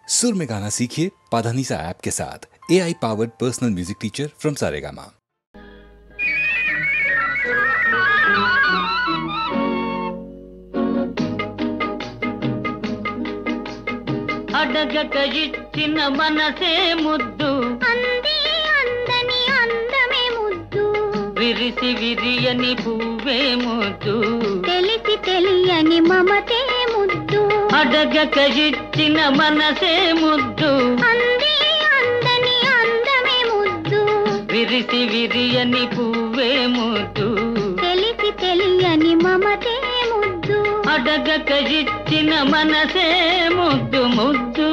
सुर में गाना सीखिए पाधानीसा ऐप के साथ। AI powered personal music teacher from Saregama. అడగక ఇచ్చిన మనసే ముద్దు అంది అందని అందమే ముద్దు విరిసి విరియని పువ్వే ముద్దు తెలిసి తెలియని మమతే ముద్దు అడగక ఇచ్చిన మనసే ముద్దు అంది అందని అందమే ముద్దు విరిసి విరియని పువ్వే ముద్దు తెలిసి తెలియని మమతే ముద్దు అడగక ఇచ్చిన మనసే ముద్దు ముద్దు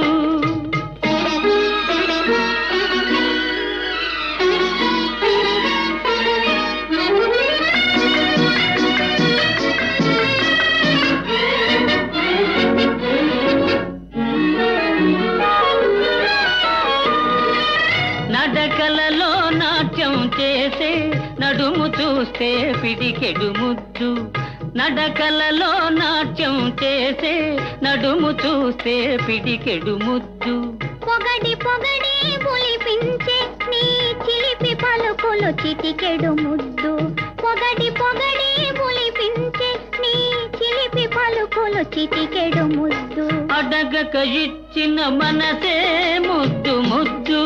నడకలలో నాట్యం చేసే నడుము చూస్తే పిడికెడు ముద్దు నడకలలో నాట్యం చేసే నడుము చూస్తే పిడికెడు ముద్దు పొగడి పొగడి పులిపించే నీ చిలిపి పలుకులు చిటికెడు ముద్దు పొగడి పొగడి పులిపించే నీ చిలిపి పలుకులు చిటికెడు ముద్దు అడగక ఇచ్చిన మనసే ముద్దు ముద్దు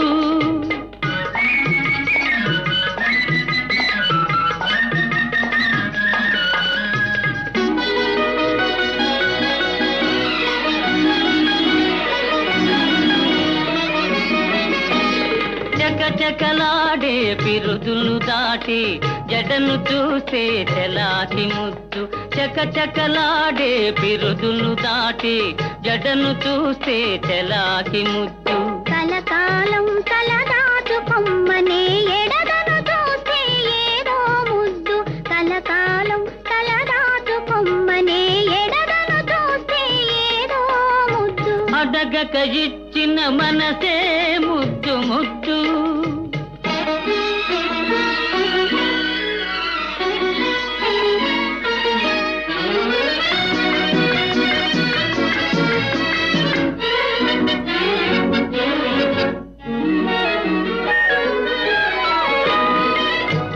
చకచకలాడే పిరుదులు దాటి జడను చూసే తెలాటి ముద్దు చకచకలాడే పిరుదులు దాటి జడను చూసే తెలాటి ముద్దు కలకాలం తలదాచు కొమ్మనే ఎడదను చూసే ఏదో ముద్దు కలకాలం తలదాచు కొమ్మనే ఎడదను చూసే ఏదో ముద్దు అడగక ఇచ్చిన మనసే ముద్దు ముద్దు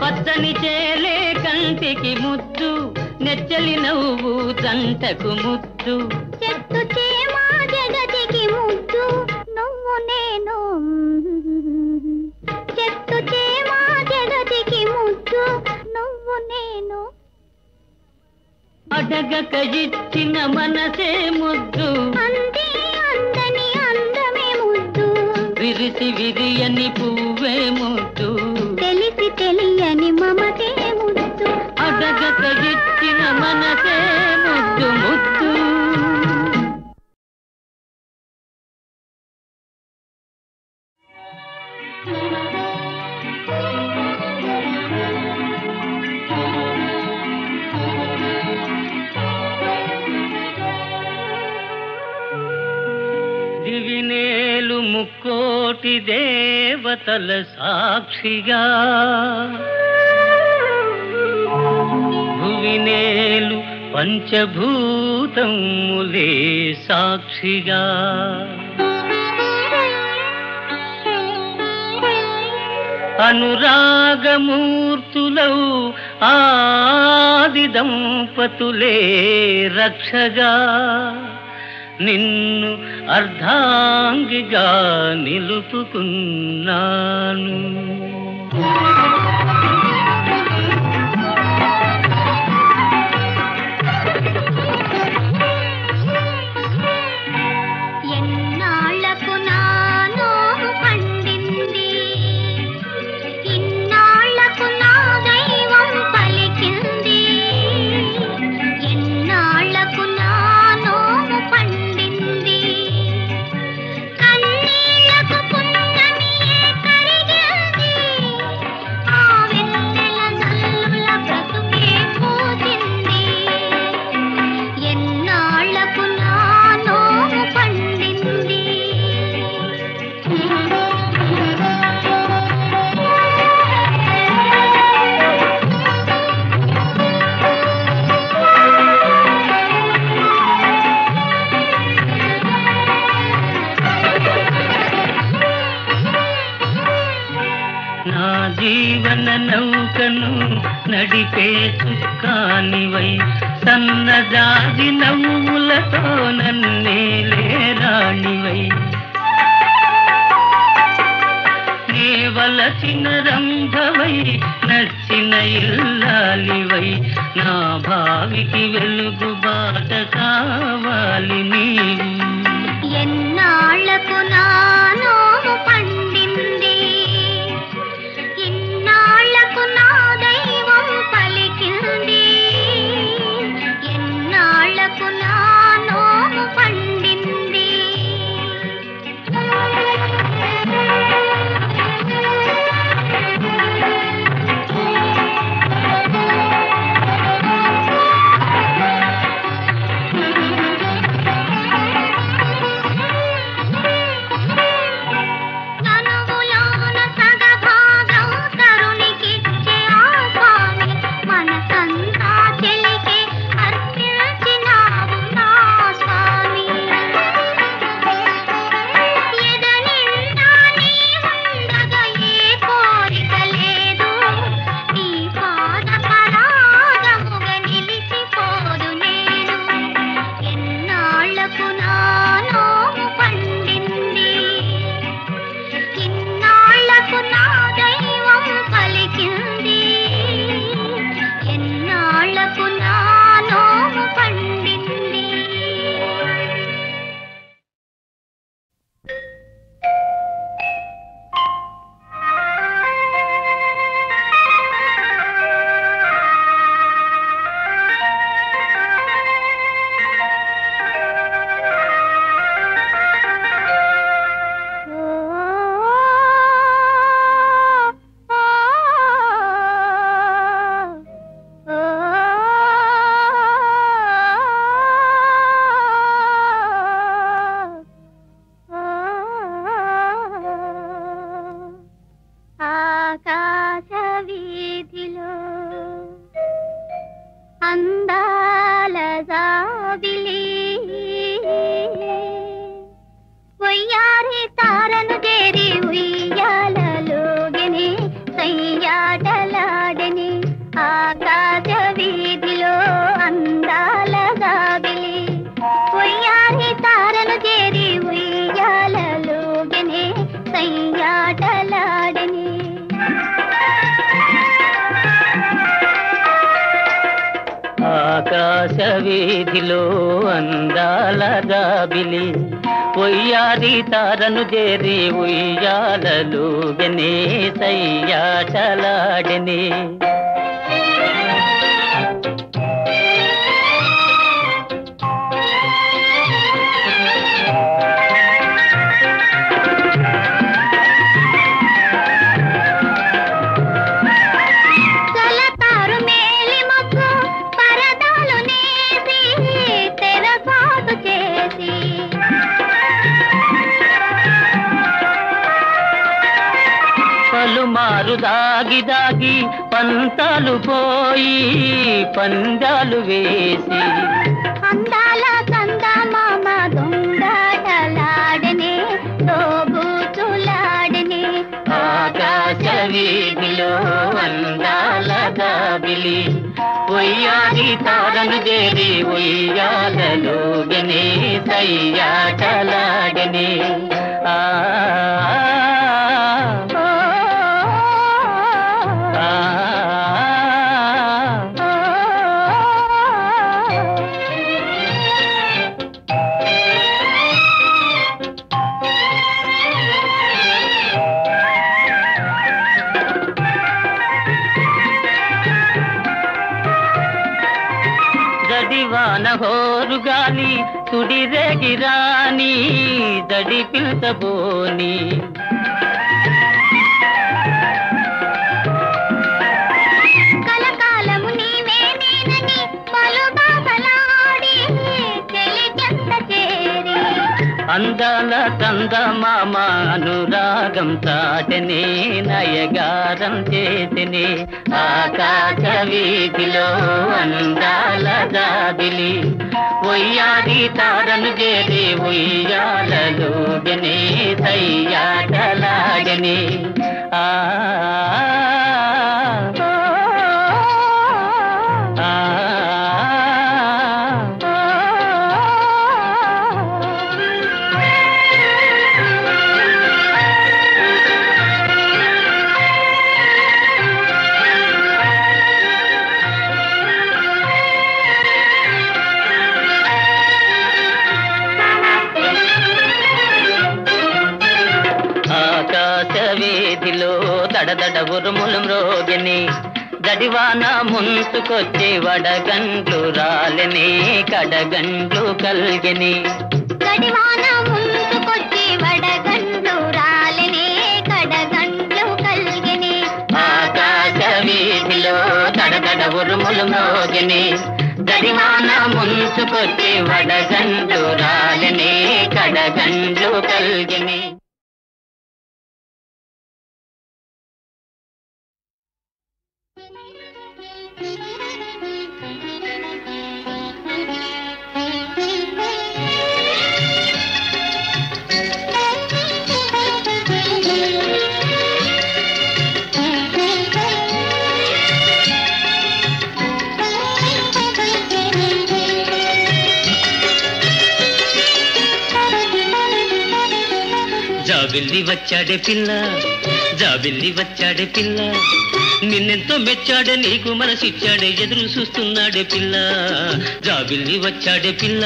పచ్చని చేలే కంటికి ముద్దు నెచ్చలి నవ్వు దంటకు ముద్దు చెట్టు చేమా జగతికి ముద్దు నువ్వు నేను చెట్టు చేమా జగతికి ముద్దు నువ్వు నేను అడగక ఇచ్చిన మనసే ముద్దు అంది అందని అందమే ముద్దు విరిసి విరియని పువ్వే ముద్దు తెలిసి తెలియని మమతే ముద్దు అడగక ఇచ్చిన మనసే ముద్దు ముద్దు దివినేలు ముక్కోటి దేవతల సాక్షిగా భువినేలు పంచభూతములే సాక్షిగా అనురాగమూర్తులౌ ఆది దంపతులే రక్షగా నిన్ను అర్ధాంగిగా నిలుపుకున్నాను ఎన్నాళ్లకు నాలో పండింది ఇన్నాళ్లకు నా దైవం పలికింది ఎన్నాళ్లకు నాలో పండింది కన్నీళ్లకు పున్నమియే కరిగింది ఆ నా జీవన నౌకను నడిపే చుక్కానివై సన్నజాజి నవ్వులతో నన్నేలే రాణివై వలసిన రంభవై నచ్చిన ఇల్లాలివై నా భావికి వెలుగు బాట కావాలి నీవు ఎన్నాళ్లకు నానో పండింది ఇన్నాళ్లకు నా దైవం పలికింది ఎన్నాళ్లకు నానో పండింది అందాల జాబిలి వయ్యారి తారను చేరి ఉయ్యాలలోగని సయ్యాటలాడని ఆకాశ వీధిలో అందాల జాబిలి వయ్యారి తారను చేరి ఉయ్యాలలోగని సయ్యాటలాడని ఆకాశ వీధిలో అందాల జాబిలి ఉయ్యారి తారను చేరి ఉయ్యాలలుగనే సయ్యాటలాడని పలుమారు దాగి దాగి పంతాలు పోయి పందాలు వేసి అందాల చందమామ దొంగలాడనే తోబూచులాడనే ఆకాశ వీధిలో అందాల జాబిలి ఉయ్యారి తారను చేరి ఉయ్యాలలోగనే సయ్యాటలాడనే దడివాన హోరు గాలి సుడిరేగి రాని దడి పిల్చబోని కలకాలము నీవే నేనని పలు బాధలాడి చెలికెంత చేరి అందాల చందమామ అనురాగం చాటనే నయగారం చేసినే ఆకాశ వీధిలో అందాల జాబిలి ఉయ్యారి తారను చేరి ఉయ్యాలలోగనే సయ్యాటలాడనే ఆ దడదడ ఉరుములు మ్రోగిని గడివాన ముంచుకొచ్చి వడగండ్లు రాలిని కడగండ్లు కల్గిని గడివాన ముంచుకొచ్చి వడగండ్లు రాలిని కడగండ్లు కల్గిని ఆకాశ వీధిలో దడదడ ఉరుములు మ్రోగిని గడివాన ముంచుకొచ్చి వడగండ్లు రాలిని కడగండ్లు కల్గిని. జాబిల్లి వచ్చాడే పిల్ల జాబిల్లి వచ్చాడే పిల్ల నిన్నెంతో మెచ్చాడే నీకు మనసిచ్చాడే ఎదురు చూస్తున్నాడే పిల్ల జాబిల్లి వచ్చాడే పిల్ల.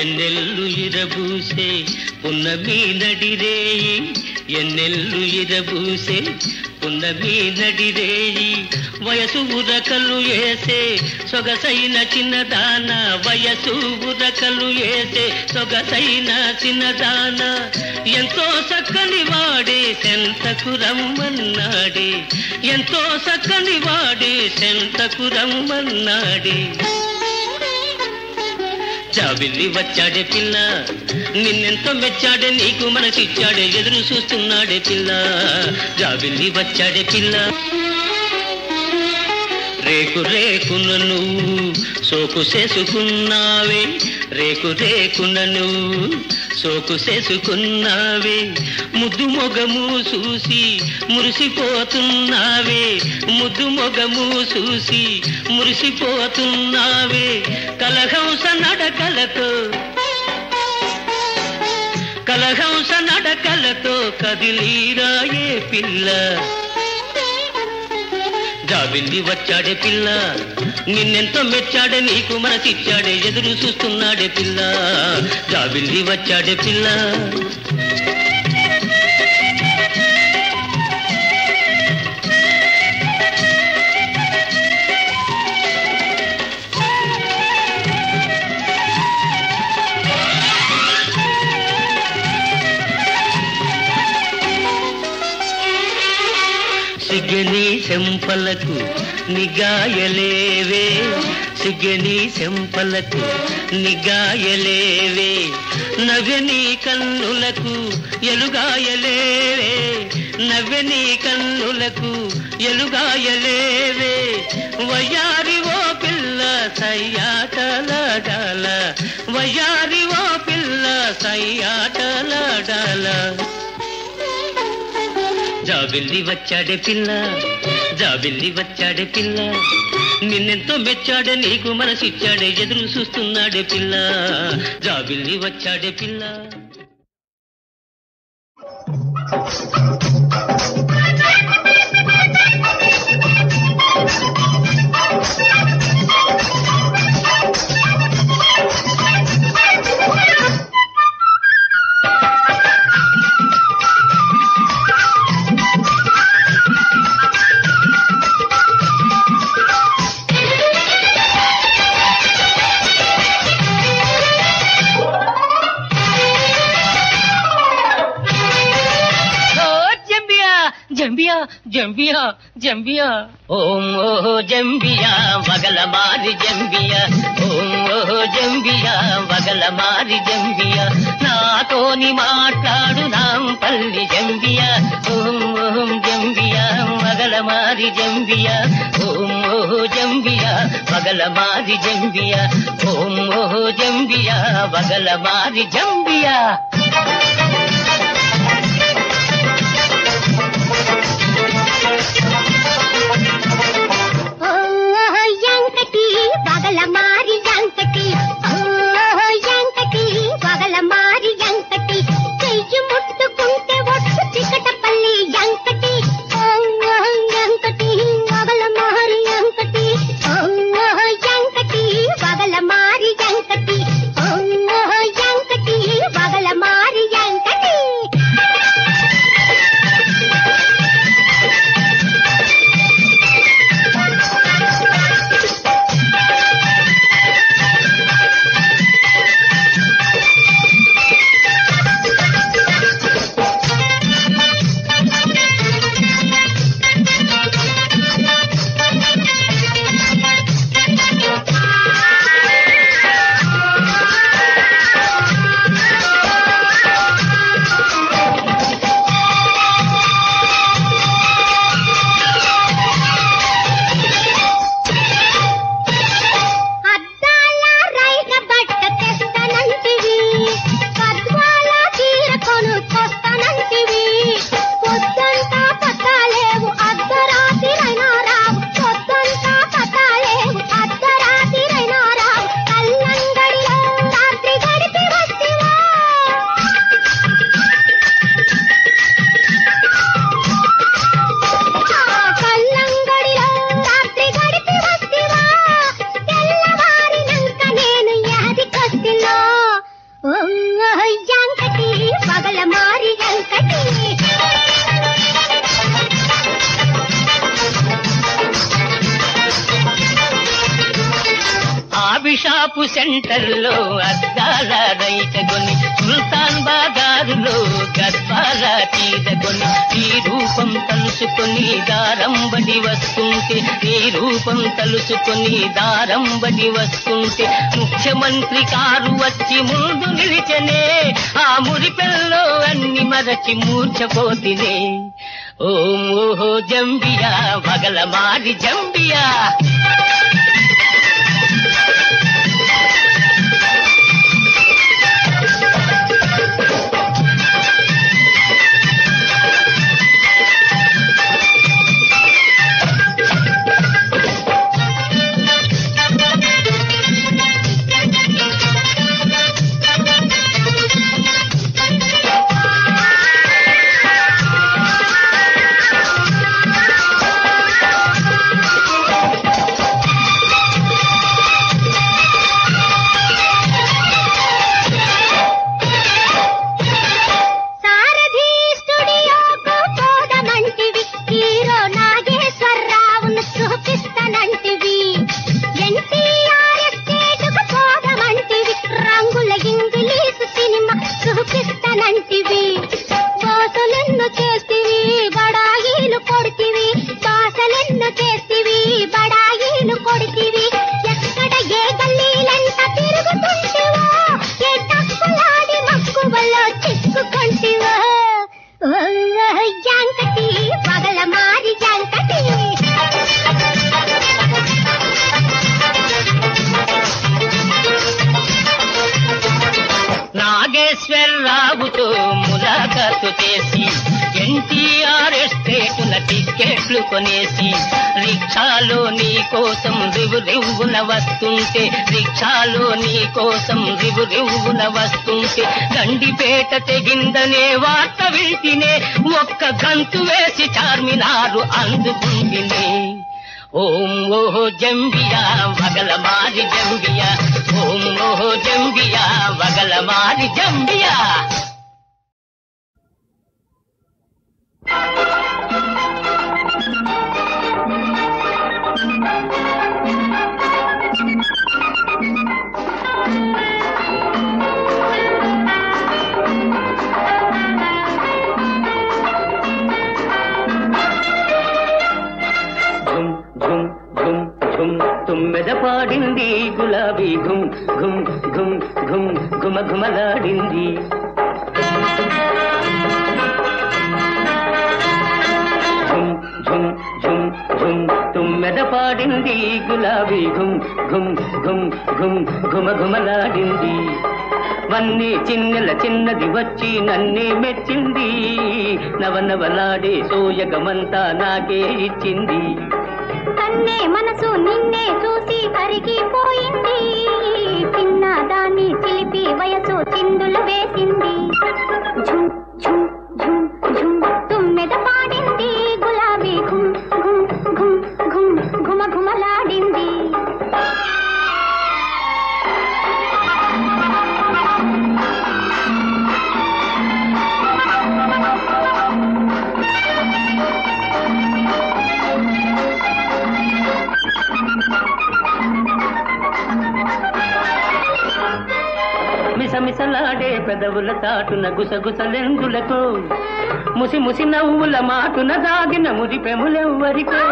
ఎన్నెల్లు ఇరబూసే పున్నమి నడిరేయి ఎన్నెల్లు ఇరబూసే పున్నమి నడిరేయి వయసు ఉరకలు వేసే సొగసైన చిన్నదాన వయసు ఉరకలు వేసే సొగసైన చిన్నదాన ఎంతో చక్కని వాడే సెంతకు రమ్మన్నాడే ఎంతో చక్కని వాడే సెంతకు రమ్మన్నాడే. జాబిల్లి వచ్చాడే పిల్ల నిన్నెంతో మెచ్చాడే నీకు మనసిచ్చాడే ఎదురు చూస్తున్నాడే పిల్ల జాబిల్లి వచ్చాడే పిల్ల. రేకు రేకున నువ్వు సోకు చేసుకున్నావే రేకు రేకున నువ్వు సోకు చేసుకున్నావే ముద్దు మొగము చూసి మురిసిపోతున్నావే ముద్దు మొగము చూసి మురిసిపోతున్నావే కలహంస నడకలతో కదిలీరాయే పిల్ల జాబిల్లి వచ్చాడే పిల్ల నిన్నెంతో మెచ్చాడే నీకు మనసిచ్చాడే ఎదురు చూస్తున్నాడే పిల్ల జాబిల్లి వచ్చాడే పిల్ల. సిగ్గని చెంపలకు నిగాయలేవే సిగ్గని చెంపలకు నిగాయలేవే నవ్వని కన్నులకు ఎలుగాయలేవే నవ్వని కన్నులకు ఎలుగాయలేవే వయ్యారి ఓ పిల్ల సయ్యాటలాడాల వయ్యారి ఓ పిల్ల సయ్యాటలాడాల. జాబిల్లి వచ్చాడే పిల్ల జాబిల్లి వచ్చాడే పిల్ల నిన్నెంతో మెచ్చాడే నీకు మనసిచ్చాడే ఎదురు చూస్తున్నాడే పిల్ల జాబిల్లి వచ్చాడే పిల్ల. జంబియా జంబియా జంబియా ఓం ఓ జంబియా వగల మారి జంబియా ఓం ఓ జంబియా వగల మారి జంబియా నా అని మాట్లాడుదాం పల్లి జంబియా ఓం ఓం జంబియా మగల మారి జంబియా ఓం ఓహో జంబియా మగల మారి జంబియా ఓం ఓహో జంబియా మగల మారి జంబియా యాంకటి వగల మారి యాంకటి యాంకటి వగల మారి యాంకటి చెయ్యి ముట్టుకుంటే ఒట్టు చికటపల్లి యాంకటి యాంకటి వగల మారి యాంకటి యాంకటి వగల మారి యాంకటి యాంకటి వగల మారి యాంకటి షాపు సెంటర్లో అద్దాల రైతగొని సుల్తాన్ బాగారులో గద్వాల తీదగొని ఈ రూపం తలుసుకొని దారంబడి వస్తుంటే ఈ రూపం తలుసుకొని దారంబడి వస్తుంటే ముఖ్యమంత్రి కారు వచ్చి ముందు నిలిచనే ఆ మురిపెల్లో అన్ని మరచి మూర్ఛపోతినే ఓం ఓహో జంబియా వగల మారి జంబియా నాగేశ్వరరావుతో ములాఖాతు చేసి ఎన్టీఆర్ ఎస్టేటుల టిక్కెట్లు కొనేసి రిక్షాలో నీ కోసం రివున వస్తుంటే రిక్షాలో నీ కోసం రివున వస్తుంటే గండిపేట తెగిందనే వార్త వింటినే ఒక్క గంతు వేసి చార్మినారు అందుకుంటినే ఓం ఓహో జంబియా వగల మారి జంబియా ఓం ఓహో జంబియా వగల మారి జంబియా తుమ్మెద పాడింది గులాబీ ఘుమ్ ఘుమ్ ఘుమ్ ఘుమ్ ఘుమ ఘుమలాడింది తుమ్మెద పాడింది గులాబీ ఘుమ్ ఘుమ్ ఘుమ్ ఘుమ్ ఘుమ ఘుమలాడింది. వన్నీ చిన్నెల చిన్నది వచ్చి నన్నే మెచ్చింది. నవనవలాడే సోయగమంతా నాకే ఇచ్చింది. కన్నే మనసు నిన్నే చూసి కరిగిపోయింది. చిన్నదాన్ని చిలిపి వయసు చిందులు వేసింది. ఝుమ్ ఝుమ్ ఝుమ్ ఝుమ్ తుమ్మెద పాడింది గులాబీ ఘుమ్ ఘుమ్ ఘుమ్ ఘుమ్ ఘుమ ఘుమలాడింది. మిసమిసలాడే పెదవుల చాటున గుసగుసలెందులతో, ముసి ముసి నవ్వుల మాటున దాగిన మురిపెములెవ్వరికో.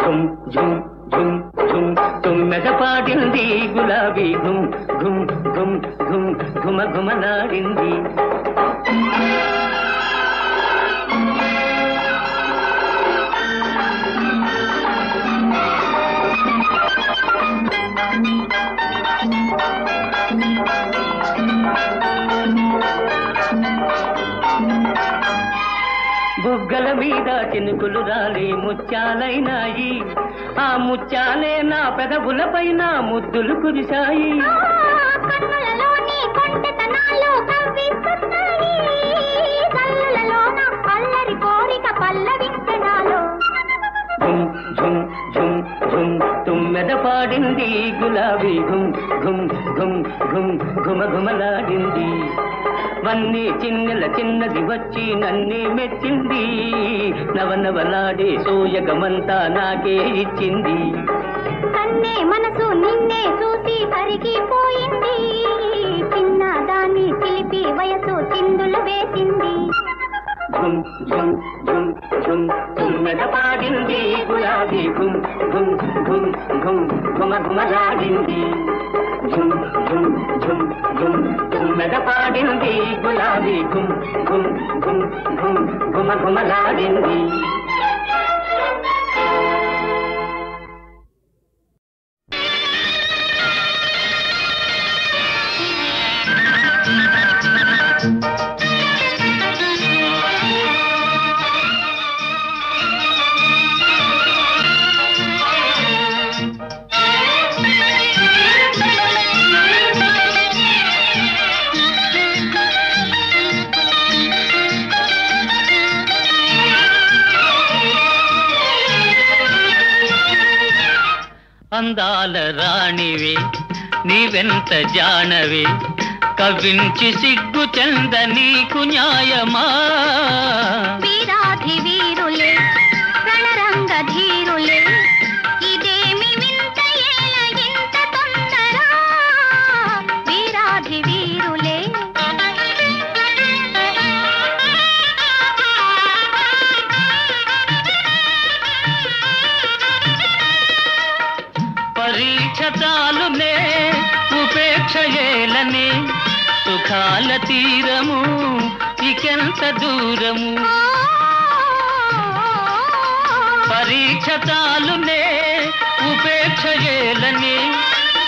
ఝుమ్ ఝుమ్ ఝుమ్ ఝుమ్ తుమ్మెద పాడింది గులాబీ ఘుమ్ ఘుమ్ ఘుమ్ ఘుమ్ ఘుమ ఘుమలాడింది. బుగ్గల మీద చినుకులు రాలి ముత్యాలైనాయి. ఆ ముత్యాలే నా పెదవుల పైన ముద్దులు కురిశాయి. ఝుమ్ ఝుమ్ ఝుమ్ ఝుమ్ తుమ్మెద పాడింది గులాబీ ఘుమ్ ఘుమ్ ఘుమ్ ఘుమ్ ఘుమ ఘుమలాడింది. వన్నీ చిన్నెల చిన్నది వచ్చి నన్నే మెచ్చింది. నవనవలాడే సోయగమంతా నాకే ఇచ్చింది. కన్నే మనసు నిన్నే చూసి కరిగిపోయింది. చిన్నదాన్ని చిలిపి వయసు చిందులు వేసింది. ఝుమ్ ఝుమ్ ఝుమ్ ఝుమ్ తుమ్మెద పాడింది గులాబీ ఘుమ్ ఘుమ్ ఘుమ్ ఘుమ్ ఘుమ ఘుమలాడింది. ఝుమ్ ఝుమ్ ఝుమ్ ఝుమ్ తుమ్మెద పాడింది గులాబీ ఘుమ్ ఘుమ్ ఘుమ్ ఘుమ్ ఘుమ ఘుమలాడింది. అందాల రాణివే నీవెంత జానవే, కవించి సిగ్గు చెంద నీకు న్యాయమా. వీరాధి వీరులే రణరంగ ధీరులే, ఇదేమి వింత ఏల ఇంత తొందర. వీరాధి వీరులే పరీక్ష చాలునే ఉపేక్ష ఏలనే, సుఖాల తీరము ఇకెంత దూరము. పరీక్ష చాలునే ఉపేక్ష ఏలనే,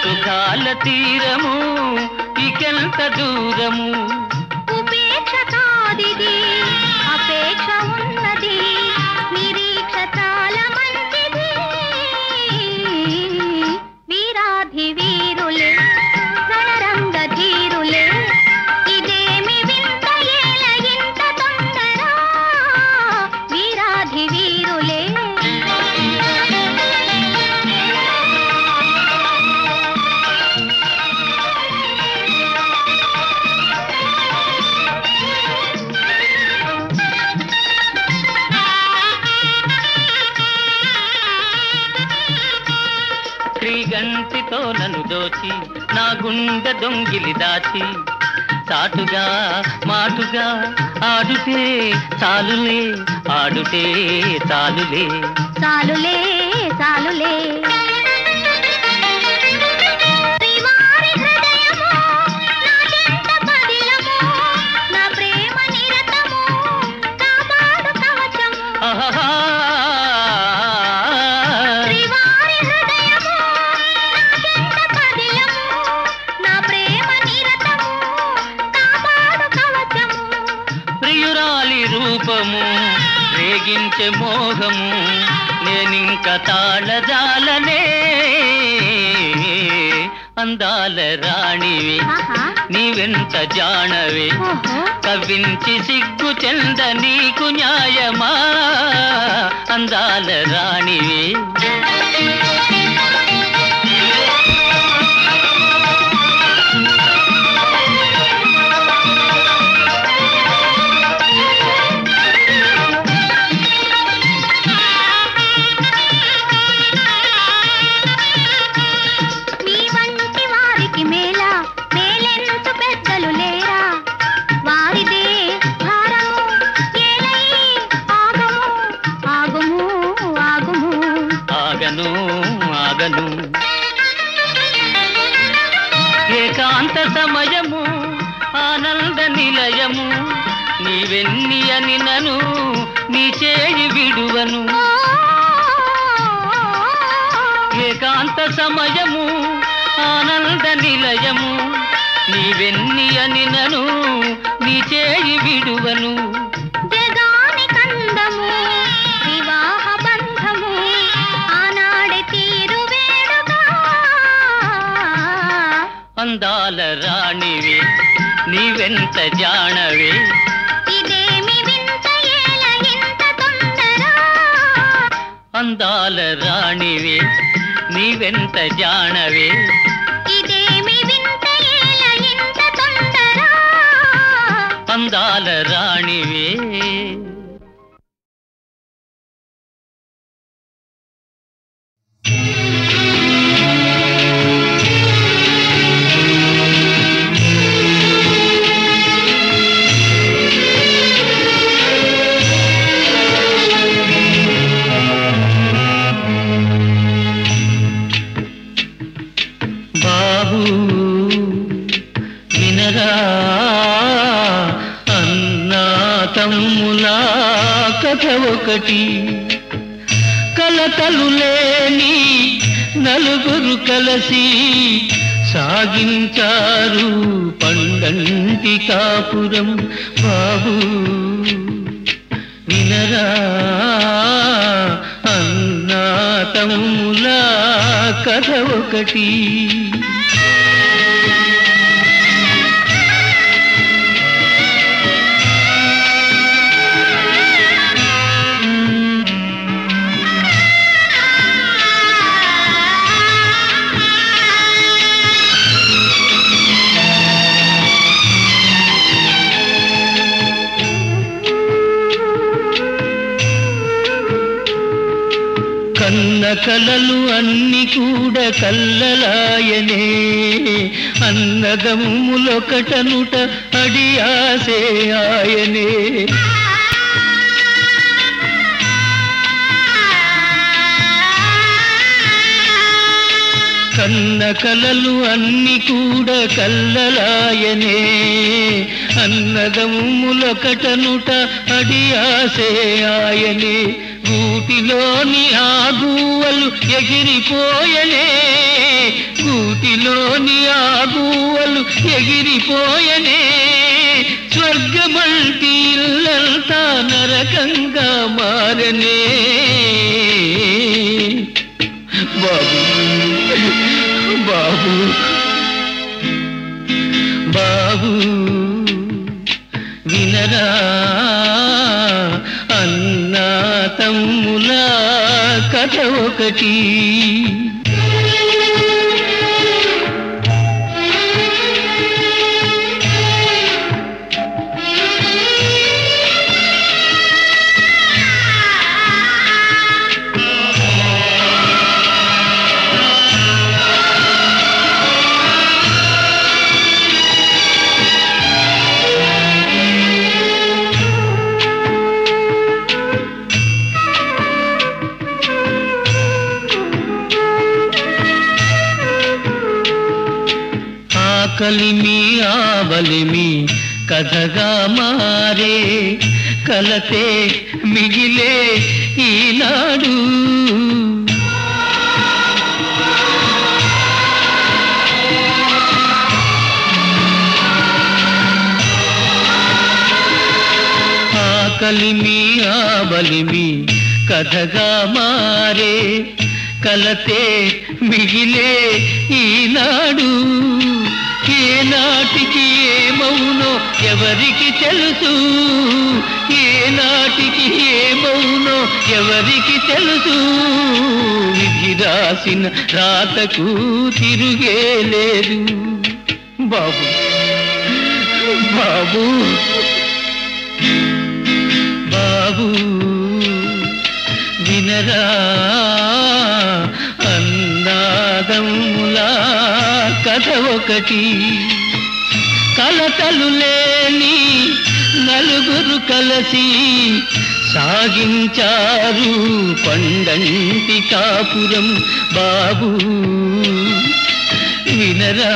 సుఖాల తీరము ఇకెంత దూరము. ఉపేక్ష కాదిది అపేక్ష ఉన్నది, నిరీక్ష చాలా మంచిది. వీరాధి వీరులే రణరంగ ధీరులే, ఇదేమి వింత ఏల ఇంత తొందర. వీరాధి వీరులే శ్రీగంటితో నన్ను దోచి నా గుండె దొంగిలి దాచి, చాటుగా మాటుగా ఆడుతే చాలులే ఆడుతే చాలులే చాలులే చాలులే శ్రీవారి హృదయము నా చెంత పదిలము నా ప్రేమ నిరతము కాపాడు కవచము ఆహా శ్రీవారి హృదయము నా చెంత పదిలము నా ప్రేమ నిరతము కాపాడు కవచము ప్రియురాలి రూపము రేగించే మోహము నేనింక తాళజాలనే అందాల రాణివి ఆహా నీవెంత జాణవి ఓహో కవ్వించి సిగ్గు చెంద నీకు న్యాయమా అందాల రాణివి మీ వంటి వారికి మేలా మేలెంతు పెద్దలు లేరా వారిదే భారము ఏలై ఆగము ఆగుము ఆగుము ఆగను ఆగను ఏకాంత సమయము ఆనంద నిలయము నీవెన్ని అని నను నీ చేయి విడువను ఏకాంత సమయము ఆనంద నిలయము నీవెన్ని అని నను నీ చేయి విడువను జగాని కందము వివాహ బంధము ఆనాడే తీరు వేడుగా అందాల రాణివి నీవెంత జాణవి ఇదేమి వింత ఏల ఇంత తొందర అందాల రాణివి నీవెంత జాణవి ఇదేమి వింత ఏల ఇంత తొందర అందాల రాణివి బాబు వినరా అన్నా తమ్ములా కథ ఒకటి కలతలు లేని నలుగురు కలసి సాగించారు పండంటి కాపురం బాబు వినరా అన్నా తమ్ములా కథ ఒకటి కన్న కలలు అన్ని కూడా కల్లలాయనే అన్నదమ్ములొకటనుట అడియాసే ఆయనే కన్న కలలు అన్ని కూడా కల్లలాయనే అన్నదమ్ములొకటనుట అడియాసే ఆయనే గూటిలోని ఆగువలు ఎగిరిపోయనే గూటిలోని ఆగువలు ఎగిరిపోయనే స్వర్గమంటి ఇల్లంతా నరకంగా మారనే బాబు బాబు బాబు వినరా అన్నా తమ్ములా కథ ఒకటి కలిమి ఆవలిమి కథగా మారే కలతే మిగిలే ఈనాడు కలిమి ఆవలిమి కథగా మారే కలతే మిగిలే ఈనాడు ఏనాటికి ఏమౌనో ఎవరికి తెలుసు ఏనాటికి ఏమౌనో ఎవరికి తెలుసు విధి రాసిన రాతకు తిరుగే లేదు బాబు బాబు బాబు వినరా అన్నాదములా కథ ఒకటి కలతలు లేని నలుగురు కలసి సాగించారు పండంటి కాపురం బాబు వినరా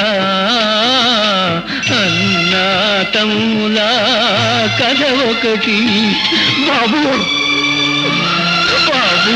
అన్నా తమ్ములా కథ ఒకటి బాబు బాబు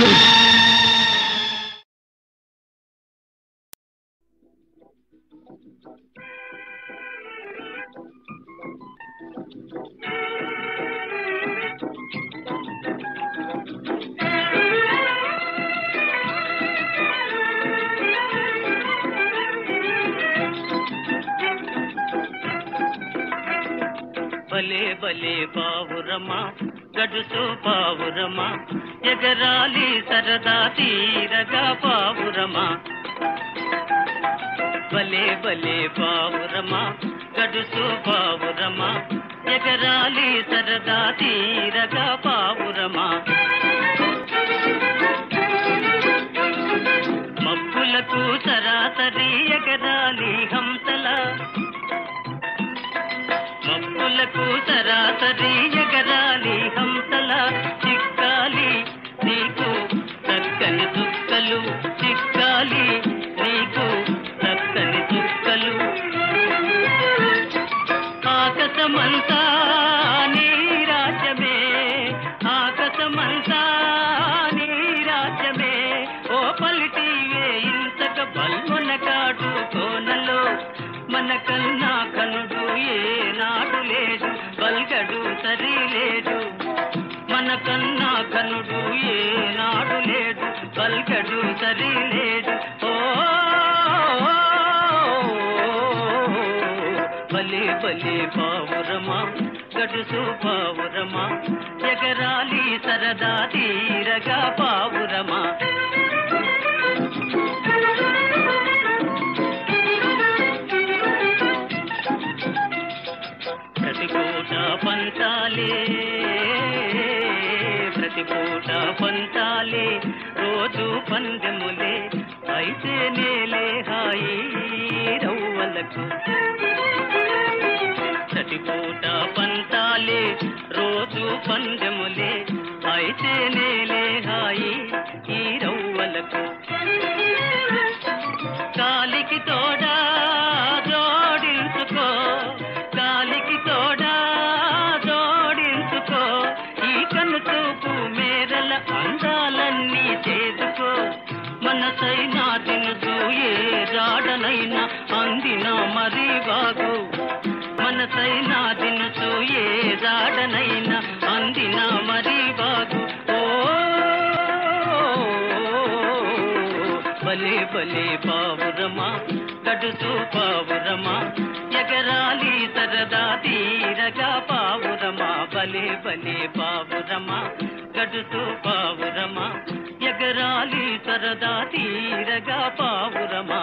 భలే భలే పావురమా గడుసు పావురమా ఎగరాలి సరదా తీరగా పావురమా భలే భలే పావురమా గడుసు పావురమా ఎగరాలి సరదా తీరగా పావురమా మబ్బులకు సరాసరి ఎగరాలి హంసలా మబ్బులకు సరాసరి ఎగరాలి హంసల చిక్కాలి నీకు చక్కని చుక్కలు చిక్కాలి నీకు చక్కని చుక్కలు ఆకాశమంతా నీ రాజ్యమే ఆకాశమంతా నీ రాజ్యమే ఓ పలిటివే ఇంతక బల్మొన కాడు కోనలో మన కన్నా కనుడు ఏనాడు లేదు బల్గడు సరి లేదు మన కన్నా కనుడు ఏనాడు లేదు బల్గడు సరి లేదు ఓ భలే భలే పావురమా గడుసు పావురమా ఎగరాలి సరదా తీరగా పావురమా ప్రతిపూట పంచాలే ప్రతిపూట పంచాలే రోజు పందెములే అయితే నేలే హాయి రవ్వలకు ప్రతిపూట పంచాలే రోజు పందెములే అయితే నేలే హాయి ఈ రవ్వలకు కాలికి తోడా జోడించుకో కాలికి తోడా జోడించుకో ఈ కన్ను చూపు మేరల అందాలన్నీ చేసుకో మనసైనా తినుచు ఏ జాడనైనా అందిన మరీ బాగు మనసైనా తినుచు ఏ జాడనైనా అందిన మరీ బాగు ఓ భలే భలే పావురమా గడుసు పావురమా ఎగరాలి సరదా తీరగా పావురమా భలే భలే పావురమా గడుసు పావురమా ఎగరాలి సరదా తీరగా పావురమా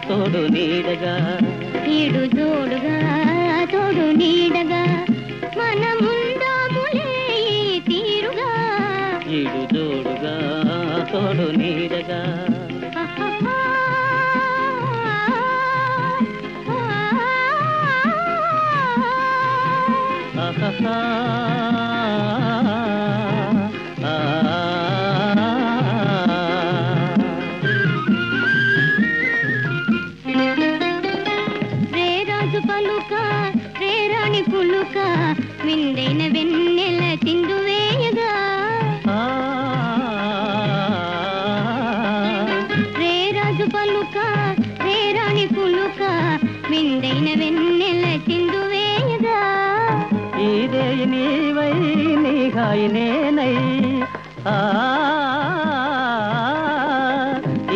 తోడు నీడగా ఈడు జోడుగా తోడు తోడు నీడగా మనముందాములే ఈ తీరుగా ఈడు జోడుగా తోడు నీడగా రేరాజు పలుక రేరాణి పులుక విందైన వెన్నెల చిందు వేయగా రేరాజు పలుక రేరాణి పులుక విందైన వెన్నెల చిందు వేయగా ఇదే నీవై నీహాయి నేనై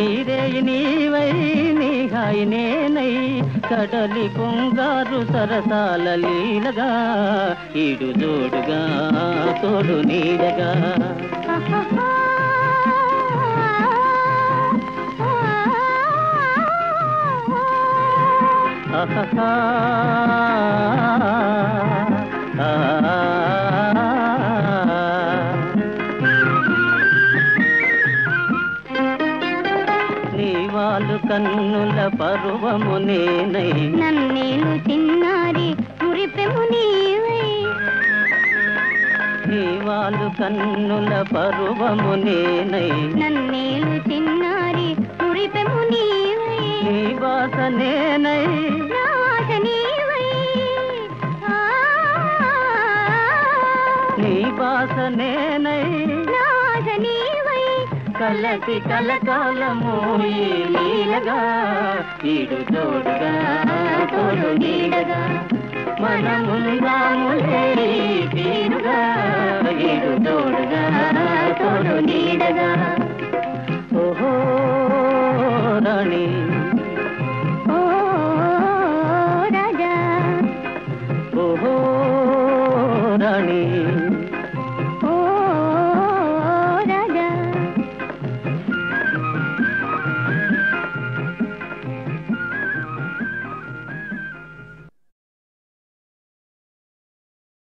ఇదే నీవై నీహాయి నేనై కడలి పొంగారు సరసాల లీలగా ఈడు జోడుగా తోడు నీడగా నీవాలు కన్నుల పరువము నేనై నన్నేలు చిన్నారి మురిపెము నీవై నీవాలు కన్నుల పరువము నేనై నన్నేలు చిన్నారి మురిపెము నీవై నీ వాస నేనై నావాస నీవై నీ వాస నేనై నావాస నీవై కలసి కలకాలము ఈ లీలగా ఈడు తోడుగా తోడు నీడగా మనముందా